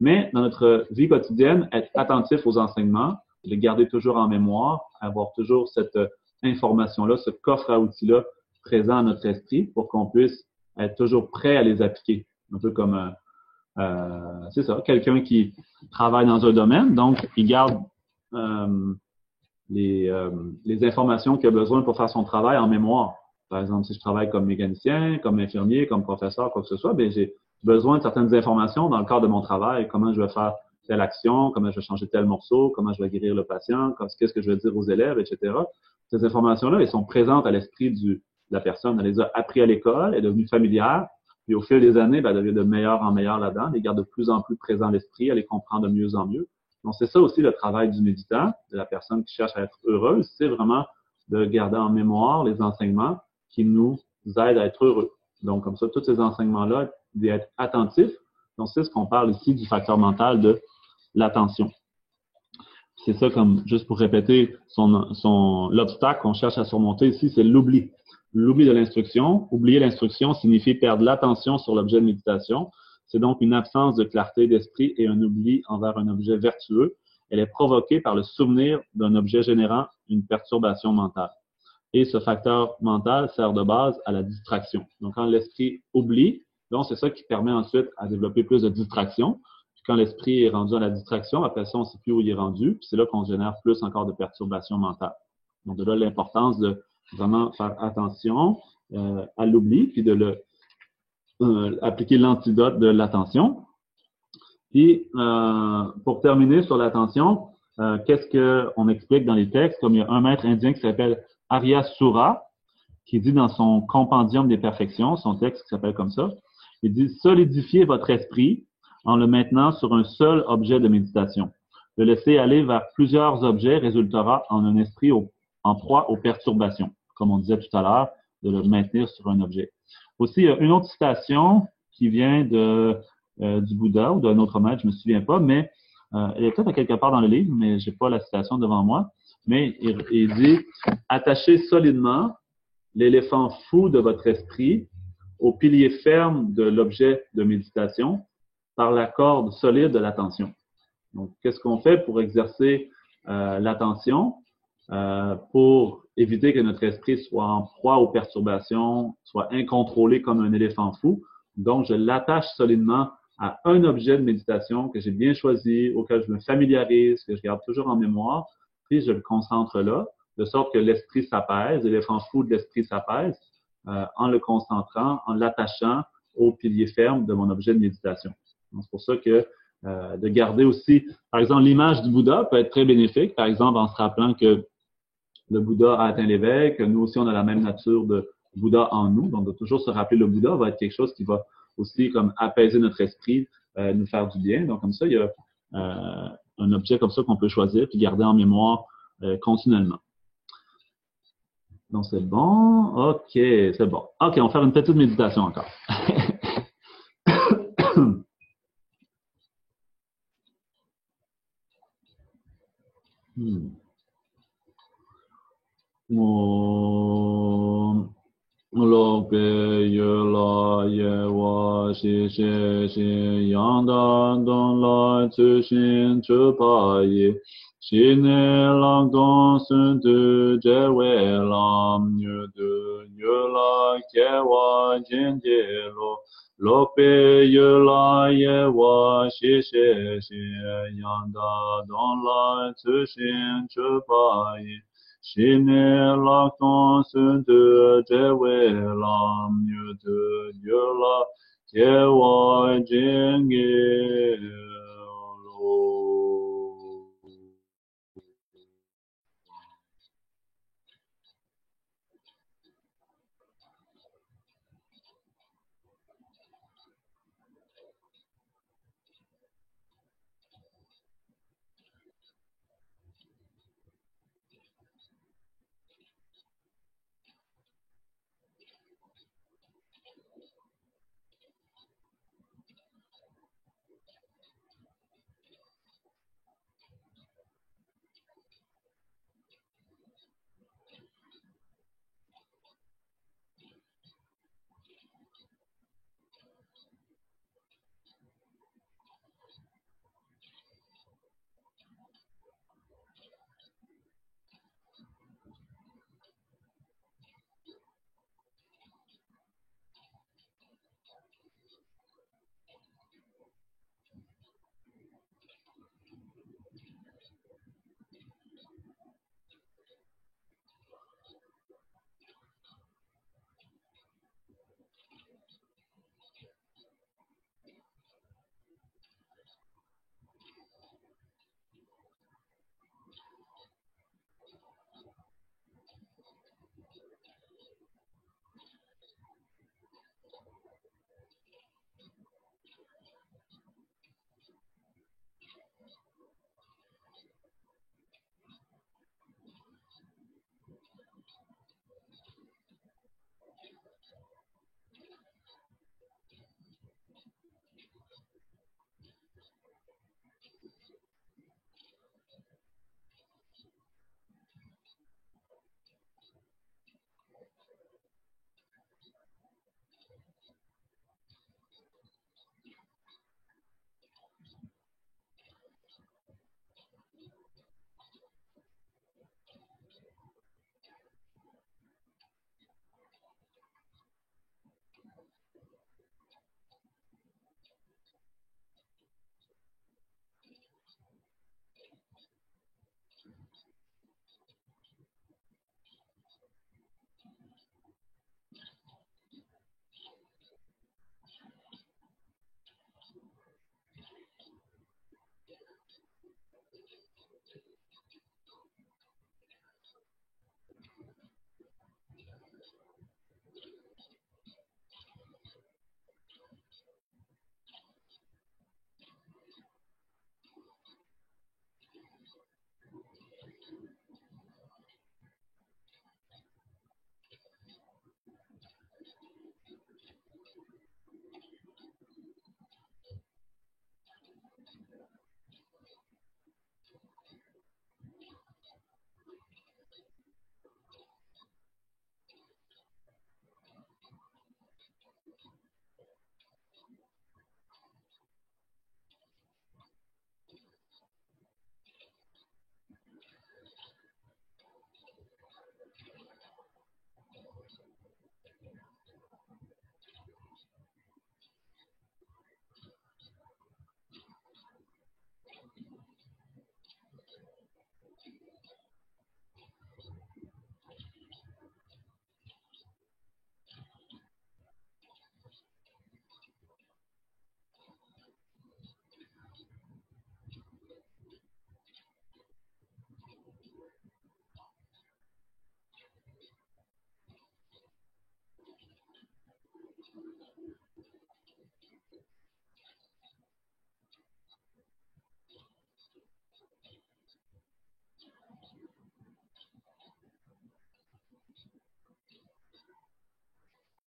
Speaker 1: Mais dans notre vie quotidienne, être attentif aux enseignements, les garder toujours en mémoire, avoir toujours cette information-là, ce coffre à outils-là présent dans notre esprit pour qu'on puisse être toujours prêt à les appliquer. Un peu comme, c'est ça, quelqu'un qui travaille dans un domaine, donc il garde les informations qu'il a besoin pour faire son travail en mémoire. Par exemple, si je travaille comme mécanicien, comme infirmier, comme professeur, quoi que ce soit, bien, j'ai besoin de certaines informations dans le cadre de mon travail, comment je vais faire telle action, comment je vais changer tel morceau, comment je vais guérir le patient, qu'est-ce que je vais dire aux élèves, etc. Ces informations-là, elles sont présentes à l'esprit de la personne. Elle les a appris à l'école, elle est devenue familière, puis au fil des années, ben, elle devient de meilleur en meilleur là-dedans, elle les garde de plus en plus présents à l'esprit, elle les comprend de mieux en mieux. Donc, c'est ça aussi le travail du méditant, de la personne qui cherche à être heureuse, c'est vraiment de garder en mémoire les enseignements qui nous aident à être heureux. Donc, comme ça, tous ces enseignements-là, d'être attentif. Donc, c'est ce qu'on parle ici du facteur mental de l'attention. C'est ça comme, juste pour répéter, l'obstacle qu'on cherche à surmonter ici, c'est l'oubli. L'oubli de l'instruction. Oublier l'instruction signifie perdre l'attention sur l'objet de méditation. C'est donc une absence de clarté d'esprit et un oubli envers un objet vertueux. Elle est provoquée par le souvenir d'un objet générant une perturbation mentale. Et ce facteur mental sert de base à la distraction. Donc, quand l'esprit oublie, donc c'est ça qui permet ensuite à développer plus de distraction. Puis quand l'esprit est rendu à la distraction, après ça, on ne sait plus où il est rendu. Puis c'est là qu'on génère plus encore de perturbations mentales. Donc, de là l'importance de vraiment faire attention à l'oubli, puis de appliquer l'antidote de l'attention. Puis, pour terminer sur l'attention, qu'est-ce qu'on explique dans les textes? Comme il y a un maître indien qui s'appelle Arya Sura, qui dit dans son Compendium des perfections, son texte qui s'appelle comme ça, il dit « Solidifiez votre esprit en le maintenant sur un seul objet de méditation. Le laisser aller vers plusieurs objets résultera en un esprit en proie aux perturbations. » Comme on disait tout à l'heure, de le maintenir sur un objet. Aussi, il y a une autre citation qui vient du Bouddha ou d'un autre maître, je ne me souviens pas, mais elle est peut-être à quelque part dans le livre, mais j'ai pas la citation devant moi. Mais il dit « Attachez solidement l'éléphant fou de votre esprit au pilier ferme de l'objet de méditation par la corde solide de l'attention. » Donc, qu'est-ce qu'on fait pour exercer l'attention, pour éviter que notre esprit soit en proie aux perturbations, soit incontrôlé comme un éléphant fou? Donc, je l'attache solidement à un objet de méditation que j'ai bien choisi, auquel je me familiarise, que je garde toujours en mémoire, puis je le concentre là, de sorte que l'esprit s'apaise, l'éléphant fou de l'esprit s'apaise, en le concentrant, en l'attachant au pilier ferme de mon objet de méditation. Donc, c'est pour ça que de garder aussi, par exemple, l'image du Bouddha peut être très bénéfique, par exemple, en se rappelant que le Bouddha a atteint l'éveil, que nous aussi, on a la même nature de Bouddha en nous. Donc, de toujours se rappeler le Bouddha va être quelque chose qui va aussi comme apaiser notre esprit, nous faire du bien. Donc, comme ça, il y a un objet comme ça qu'on peut choisir puis garder en mémoire continuellement. Donc, c'est bon. OK, c'est bon. OK, on va faire une petite méditation encore. lo pe yu la ye wa shi she shi yang da dong la tu xin chu pa yi shi ne lang dong sun du je wei lam yu du yu la ke wa jin je lo lo pe yu la ye wa shi she shi yang da dong la tu xin chu pa yi shi ne la ton sun de je wei lam yu de yu la ke wa jing ye